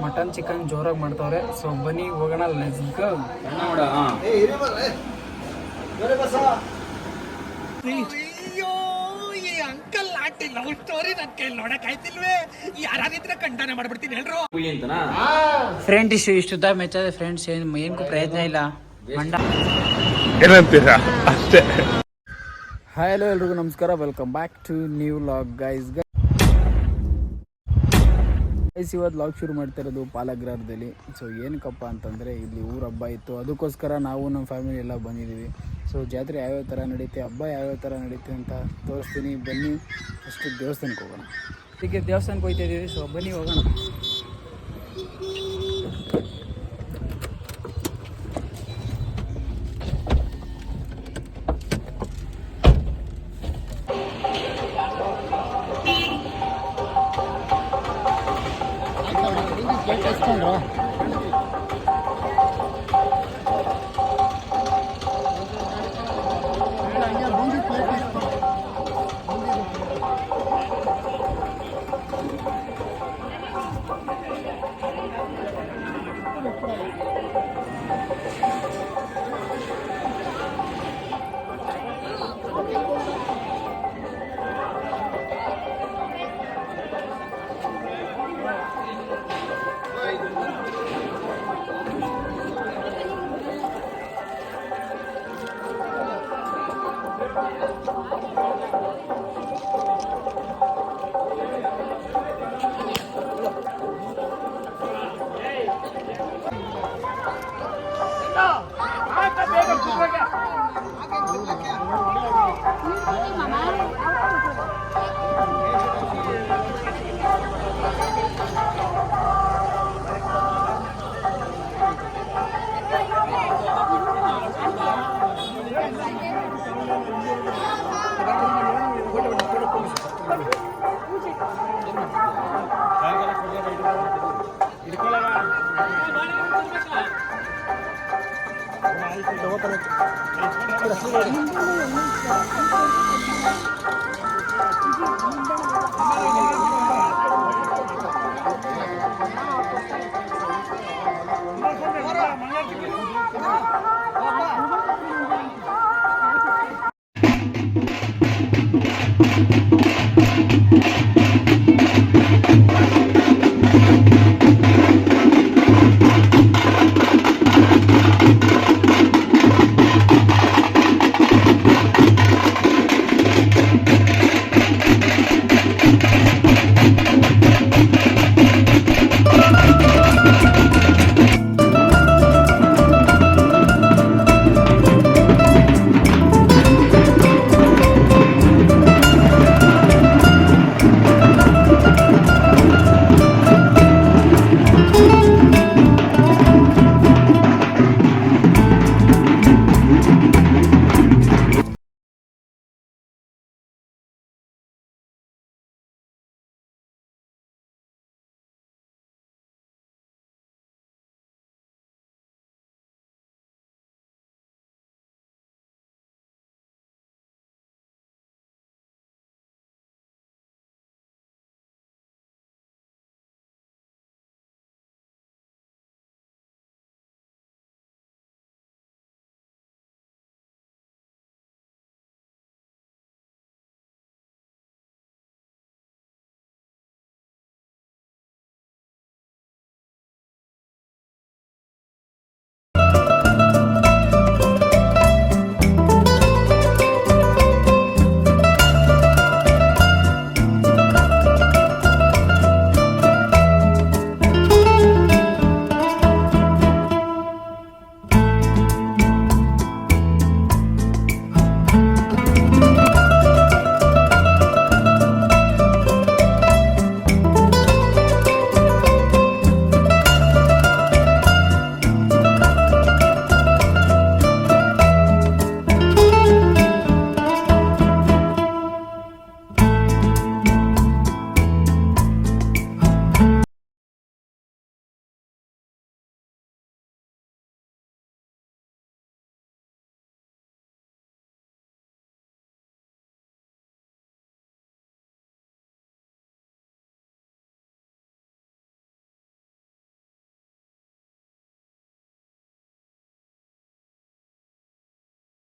Mutton chicken ಜೋರಾಗಿ ಮಾಡ್ತಾವ್ರೆ. So ಬನ್ನಿ ಹೋಗೋಣ, ಲೆಟ್ಸ್ ಗೋ. ಅಯ್ಯೋ ಈ ಅಂಕಲ್ ಆಂಟಿ ಲವ್ ಸ್ಟೋರಿ ನನ್ ಕೈ ನೋಡಕ್ ಆಯ್ತಿಲ್ವೇ? ಯಾರಿದ್ರೆ ಖಂಡನೆ ಮಾಡ್ಬಿಡ್ತೀನಿ ಹೇಳ್ರು. ಫ್ರೆಂಡ್ ಇಷ್ಟುದ್ದ ಮೆಚ್ಚದೆ ಫ್ರೆಂಡ್ಸ್, ಏನಕ್ಕೂ ಪ್ರಯತ್ನ ಇಲ್ಲ ಮಂಡ ಏನಂತೀರಾ ಅಷ್ಟೇ. ಹಾಯ್ ಹಲೋ ಎಲ್ರಿಗೂ ನಮಸ್ಕಾರ, welcome back to new vlog guys. ಇವತ್ತು ಲಾಗ್ ಶುರು ಮಾಡ್ತಾ ಇರೋದು ಪಾಲಗ್ರಹದಲ್ಲಿ. ಸೊ ಏನಕ್ಕಪ್ಪ ಅಂತಂದರೆ ಇಲ್ಲಿ ಊರ ಹಬ್ಬ ಇತ್ತು, ಅದಕ್ಕೋಸ್ಕರ ನಾವು ನಮ್ಮ ಫ್ಯಾಮಿಲಿ ಎಲ್ಲ ಬಂದಿದ್ದೀವಿ. ಸೊ ಜಾತ್ರೆ ಯಾವ್ಯಾವ ಥರ ನಡೀತೆ, ಹಬ್ಬ ಯಾವ್ಯಾವ ಥರ ನಡೀತೆ ಅಂತ ತೋರಿಸ್ತೀನಿ. ಬನ್ನಿ ಫಸ್ಟು ದೇವಸ್ಥಾನಕ್ಕೆ ಹೋಗೋಣ. ಹೀಗೆ ದೇವಸ್ಥಾನಕ್ಕೆ ಹೋಗ್ತಾ ಇದ್ದೀವಿ. ಸೊ ಬನ್ನಿ ಹೋಗೋಣ.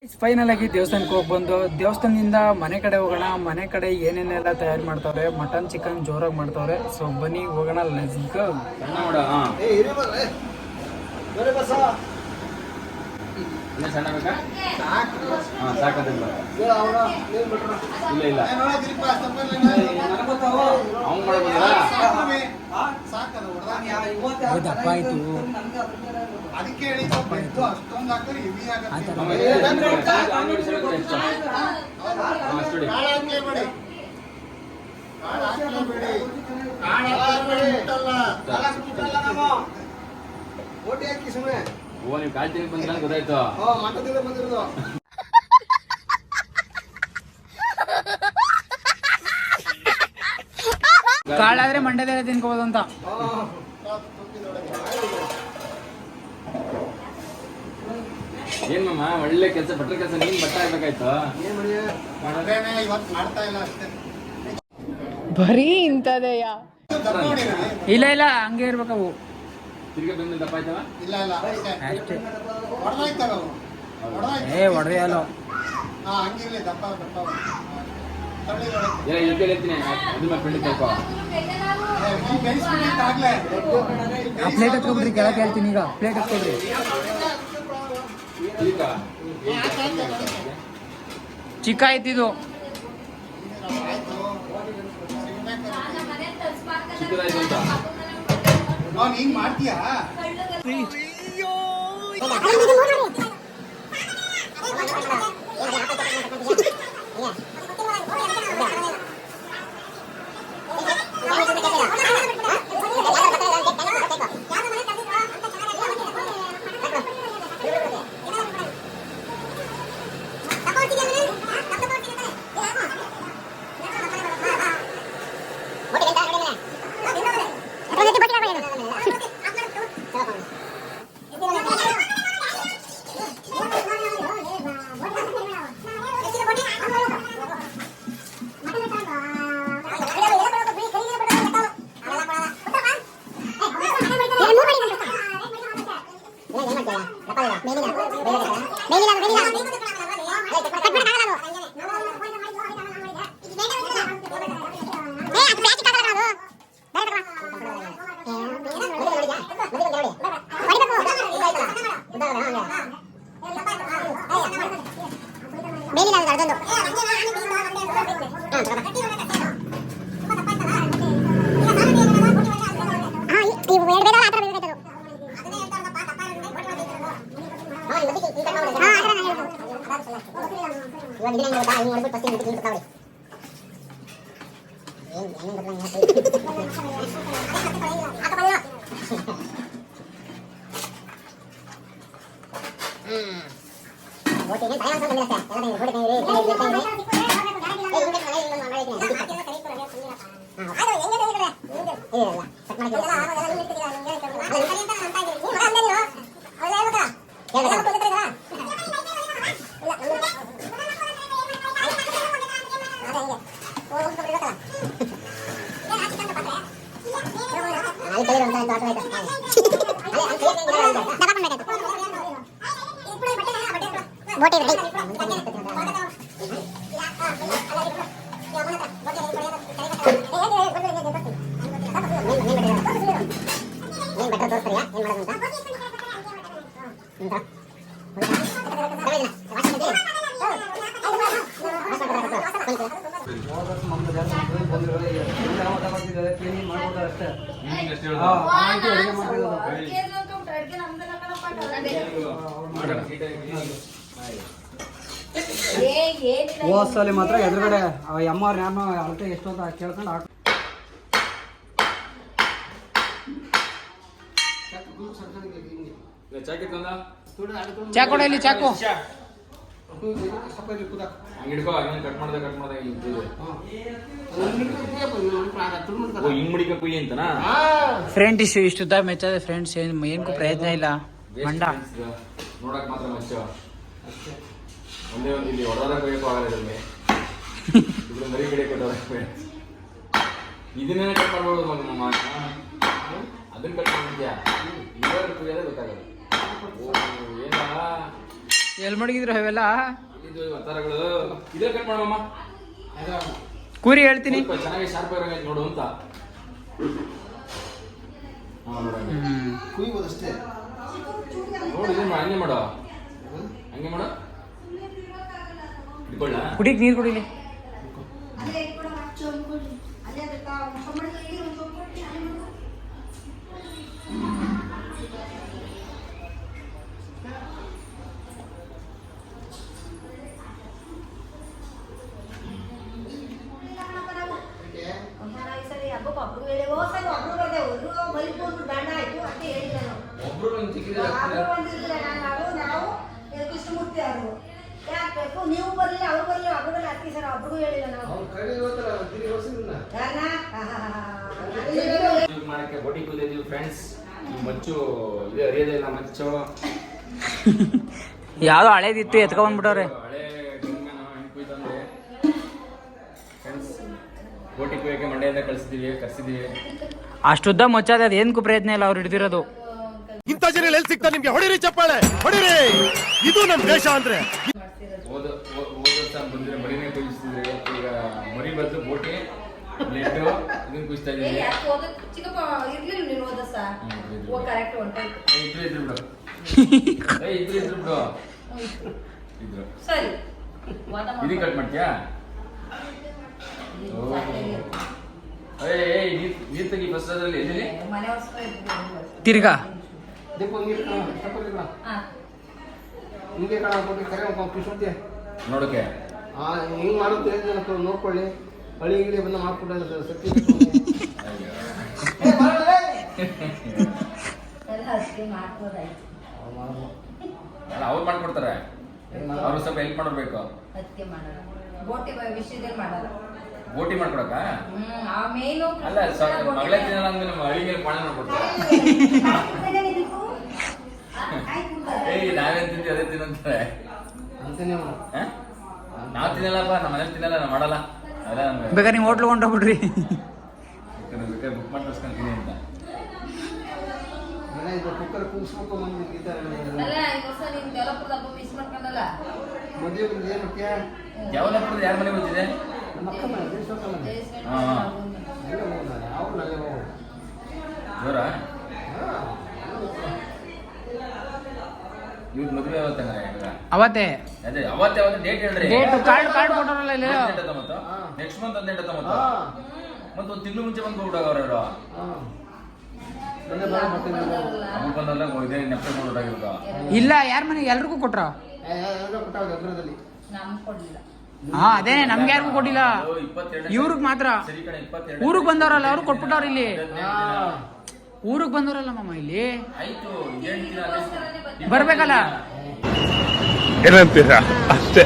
ಫೈನಲ್ ಆಗಿ ದೇವಸ್ಥಾನಕ್ಕೆ ಹೋಗಿ ಬಂದು ದೇವಸ್ಥಾನದಿಂದ ಮನೆ ಕಡೆ ಹೋಗೋಣ. ಮನೆ ಕಡೆ ಏನೇನೆಲ್ಲ ತಯಾರು ಮಾಡ್ತಾವ್ರೆ, ಮಟನ್ ಚಿಕನ್ ಜೋರಾಗಿ ಮಾಡ್ತಾವ್ರೆ. ಸೊ ಬನ್ನಿ ಹೋಗೋಣ, ಲೆಟ್ಸ್ ಗೋ. ಸಣ್ಣ ಬೇಕಾ? ಹಾಂ ಸಾಕಂತಿಲ್ಲ. ಇಲ್ಲ ಅವ್ನು ಮಾಡ್ಬೋದಲ್ಲ. ದಪ್ಪ ಆಯ್ತು. ಓ ನೀವು ಕಾಲ್ ತಿಂಗ್ ಬಂದ್ರೆ ಗೊತ್ತಾಯ್ತು. ಕಾಳಾದ್ರೆ ಮಂಡ್ಯದಲ್ಲೇ ತಿನ್ಕೋಬೋದು ಅಂತ. ಏನ್ ಮಾಮ ಒಳ್ಳೆ ಕೆಲಸ, ಭಟ್ರ ಕೆಲಸ. ನೀನ್ ಬಟ್ಟ ಆಗ್ಬೇಕಾಯ್ತು. ಬರೀ ಇಂಥದೆಯ. ಇಲ್ಲ ಹಂಗೆ ಇರ್ಬೇಕವು. ತಿರ್ಗಿ ಬಂದ ದಪ್ಪ ಆಯ್ತವ? ಅಷ್ಟೇ. ಹೊಡೆದೇ ಅಲ್ಲ. ಹೇಳ್ತೀನಿ ಅದು ಮತ್ತೆ ಫ್ರೆಂಡ್ ಕಳ್ಕೊ. ಆ ಪ್ಲೇಟ್ ಹತ್ಕೊಬಿಡ್ರಿ, ಕೆಳಗೆ ಹೇಳ್ತೀನಿ ಈಗ. ಪ್ಲೇಟ್ ಹತ್ಕೊಡ್ರಿ. ಈಗ ಚಿಕ್ಕ ಆಯ್ತಿದು. ಚಿಕ್ಕದಾಯ್ತು ಅಂತ ಹಿಂಗ್ ಮಾಡ್ತೀಯಾ? ಹೋದ್ಸಲಿ ಮಾತ್ರ ಎದುರುಗಡೆ ಎಮ್ಮವ್ರ ಯಾರನ್ನೋ ಅಳತೆ ಎಷ್ಟು ಅಂತ ಕೇಳ್ಕೊಂಡು ಚಾಕು ಇಲ್ಲಿ ಚಾಕು ಹಿಡ್ಕೋ ಕಟ್ ಮಾಡ್ದೆ ಹಿಂಗ್ ಮುಡಿಕ ಕುಯ್ಯಿ ಅಂತನಾ ಫ್ರೆಂಡ್ ಇಷ್ಟುದ್ದ ಮೆಚ್ಚದ ಫ್ರೆಂಡ್ಸ್ ಏನ್ಕು ಪ್ರಯತ್ನ ಇಲ್ಲ ಮಂಡ ನೋಡಕ್ ಮಾತ್ರ ಮಚ್ಚ ಒಂದೇ ಒಂದು ಇಲ್ಲಿ ಹೊಡೆದ ಕೊಯ್ಯಕ್ಕೂ ಆಗಲ್ಲ ಇದ್ರಲ್ಲಿ ಇದ್ರ ಮರಿ ಗಿಡ ಕೊಟ್ಟವ್ರೆ ಇದನ್ನೇ ಕಟ್ ಮಾಡ್ಬೋದು ಮಮ್ಮ ಅದನ್ನ ಕಟ್ ಮಾಡಿದ್ಯಾ ಇವಾಗ ಕುಯ್ಯೋದೇ ಗೊತ್ತಾಗಲ್ಲ ಏನ ಎಲ್ಲಿ ಮಡಗಿದ್ರು ಅವೆಲ್ಲ ಇದು ಒತ್ತಾರಗಳು ಇದೇ ಕಟ್ ಮಾಡಮ್ಮ. ಕೂರಿ ಹೇಳ್ತೀನಿ. ಸ್ವಲ್ಪ ಚೆನ್ನಾಗಿ ಶಾರ್ಪ್ ಆಗಿರೋ ನೋಡು ಅಂತ. ಕುಯ್ಬೋದಷ್ಟೇ. ನೋಡು ಇದು ಹಂಗೆ ಮಾಡು, ಹಂಗೆ ಮಾಡು. ಇಟ್ಕೊಳ್ಳ ಕುಡಿಕ್ ನೀರು ಕುಡಿಲಿ. ಒಬ್ರು ನೀವು ಬರ್ಲಿಲ್ಲ ಅವ್ರು ಬರ್ಲಿಲ್ಲ ಅವ್ರು ಅತ್ತಿ ಸರ್ ಒಬ್ರಿಗೂ ಹೇಳಿಲ್ಲ ನಾವು ಮಾಡಕ್ಕೆ ಬೋಟಿ ಕೂದಿದ್ದೀವಿ ಫ್ರೆಂಡ್ಸ್. ಮಚ್ಚು ಇದು ಅರಿಯೋದೇ ಇಲ್ಲ ಮಚ್ಚು. ಯಾವ್ದೋ ಹಳೇದಿತ್ತು ಎತ್ಕೊಂಡ್ಬಿಟ್ಟವ್ರೆ. ಹಳೆ ಕುಯ್ತಂದ್ರೆ ಫ್ರೆಂಡ್ಸ್ ಬೋಟಿ ಕುಯ್ಯಕ್ಕೆ ಮಂಡ್ಯದಿಂದ ಕರ್ಸಿದೀವಿ. ಅಷ್ಟುದ್ದ ಮುಚ್ಚಾದ ಅದೇನ್ಕೂ ಪ್ರಯತ್ನ ಇಲ್ಲ ಅವ್ರು ಹಿಡಿದಿರೋದು. ಇಂಥ ಜನ ಎಲ್ಲಿ ಸಿಗ್ತಾರೆ ನಿಮ್ಗೆ? ಹೊಡಿರಿ ಚಪ್ಪಾಳೆ ಹೊಡಿರಿ, ಇದು ನಮ್ ದೇಶ ಅಂದ್ರೆ. ಹೋದ ವರ್ಷ ಬಂದಿರೋ ಮರಿನೇ ಕುಯ್ತಿದ್ರಿ, ಈಗ ಮರಿ ಬದಲು ಬೋಟಿ ಬ್ಲೆಡ್ ಇದನ್ನ ಕುಯ್ತಾ ಇದೀವಿ. ಚಿಕ್ಕಪ್ಪ ಇರ್ಲಿಲ್ಲ ನೀನು ಓದಸ ಕರೆಕ್ಟ್ ಇದ್ರು ಬಿಡು ಇದ್ರು ಸರಿ ಇದು ಕಟ್ ಮಾಡ್ತೀಯಾ? ನೀರ್ ತೆಗಿ ಫಸ್ಟ್ ಅದ್ರಲ್ಲಿ ಎಲ್ಲಿ ಮನೆ ತಿರ್ಗಾ ದೀಪ ಹಿಂಗೆ ಕಣ ಕೊಟ್ಟು ಕರೆ ಕಿಶೋರ್ತಿ ನೋಡಕ್ಕೆ ಹಿಂಗೆ ಮಾಡೋದು ನೋಡ್ಕೊಳ್ಳಿ. ಹಳಿ ಗಿಳಿ ಬಂದ ಮಾಡ್ಕೊಟ್ಟ ಸತ್ತಿ ಮಾಡ್ಬೋದಾಯ್ತು. ಅಲ್ಲ ಅವ್ರು ಮಾಡ್ಕೊಡ್ತಾರೆ, ಅವ್ರು ಸ್ವಲ್ಪ ಹೆಲ್ಪ್ ಮಾಡಬೇಕು. ಅದಕ್ಕೆ ಮಾಡಲ್ಲ ಬೋಟಿ ವಿಷಯದಲ್ಲಿ ಮಾಡಲ್ಲ. ಬೋಟಿ ಮಾಡ್ಕೊಡಕ ಆ ಮೇನು ಅಲ್ಲ ಮಗಳೇ ತಿನ್ನಲ್ಲ ಅಂದ್ಮೇಲೆ ಅಳಿಗೆ ಪಾಣ ಮಾಡ್ಕೊಡ್ತಾರೆ. ನಾವೇನ್ ತಿಂತೀವಿ ಅದೇ ತಿನ್ನಂತಾರೆ. ಅಂತಾನೆ ನಾವ್ ತಿನ್ನಲ್ಲಪ್ಪ, ನಮ್ಮ ಮನೇಲಿ ತಿನ್ನಲ್ಲ, ನಾವು ಮಾಡಲ್ಲ. ಅಲ್ಲ ಬೇಕಾದ್ರೆ ನೀವು ಹೋಟ್ಲು ಕೊಂಡೋಗ್ಬಿಡ್ರಿ. ಬೇಕಾದ್ರೆ ಬುಕ್ ಮಾಡಿ ತರ್ಸ್ಕೊಂತೀನಿ ಅಂತ. ಇದು ಕುಕ್ಕರ್ ಕೂಗಿಸ್ಬೇಕು ಅಲ್ಲ ಈ ವರ್ಷ ನೀನ್ ಡೆವಲಪರ್ ಹಬ್ಬ ಮಿಸ್ ಮಾಡ್ಕೊಂಡಲ್ಲ. ಮದುವೆ ಏನು ಮಾಡ್ತೀಯ? ಯಾವಲಪ್ಪ ಯಾರ ಮನೆ ಬಂದಿದೆ? ನಮ್ಮ ಅಕ್ಕ ಮನೆ ದೇಶಕ್ಕೆ ಮನೆ ಅಲ್ಲೇ ಹೋಗೋಣ ಅವ್ರು ನಲ್ಲೇ ಹೋಗೋಣ. ಜೋರ ಇವ್ರ ಮದುವೆ ಯಾವತ್ತಂದ್ರೆ ಅವತ್ತೇ ಅದೇ ಅವತ್ತೇ ಡೇಟ್ ಹೇಳ್ರಿ. ಕಾರ್ಡ್ ಕೊಟ್ಟರಲ್ಲ ಇಲ್ಲಿ. ನೆಕ್ಸ್ಟ್ ಮಂತ್ 18 ಮತ್ತೆ ಒಂದು ತಿಂಗಳು ಮುಂಚೆ ಬಂದು ಹೋಗ್ಬಿಡೋರು. ಹಬ್ಬ ಬಂದಲ್ಲ ಇದೇ ನೆಪ್ಪ ಹೊರಟಾಗಿರೋದು. ಇಲ್ಲ ಯಾರ ಮನೆಗೆ ಎಲ್ರಿಗೂ ಕೊಟ್ರ? ಕೊಟ್ಟಾಗ ನಮ್ ಕೊಡ್ಲಿಲ್ಲ. ಹಾ ಅದೇನೆ ನಮ್ಗೆ ಯಾರಿಗೂ ಕೊಟ್ಟಿಲ್ಲ, ಇವ್ರಿಗೆ ಮಾತ್ರ. ಊರಿಗೆ ಬಂದವ್ರಲ್ಲ ಅವ್ರು ಕೊಟ್ಬಿಟ್ಟವ್ರ. ಇಲ್ಲಿ ಊರಿಗೆ ಬಂದವ್ರಲ್ಲ ಮಾಮ, ಇಲ್ಲಿ ಆಯ್ತು ಬರ್ಬೇಕಲ್ಲ. ಏನಂತೀರಾ ಅಷ್ಟೇ.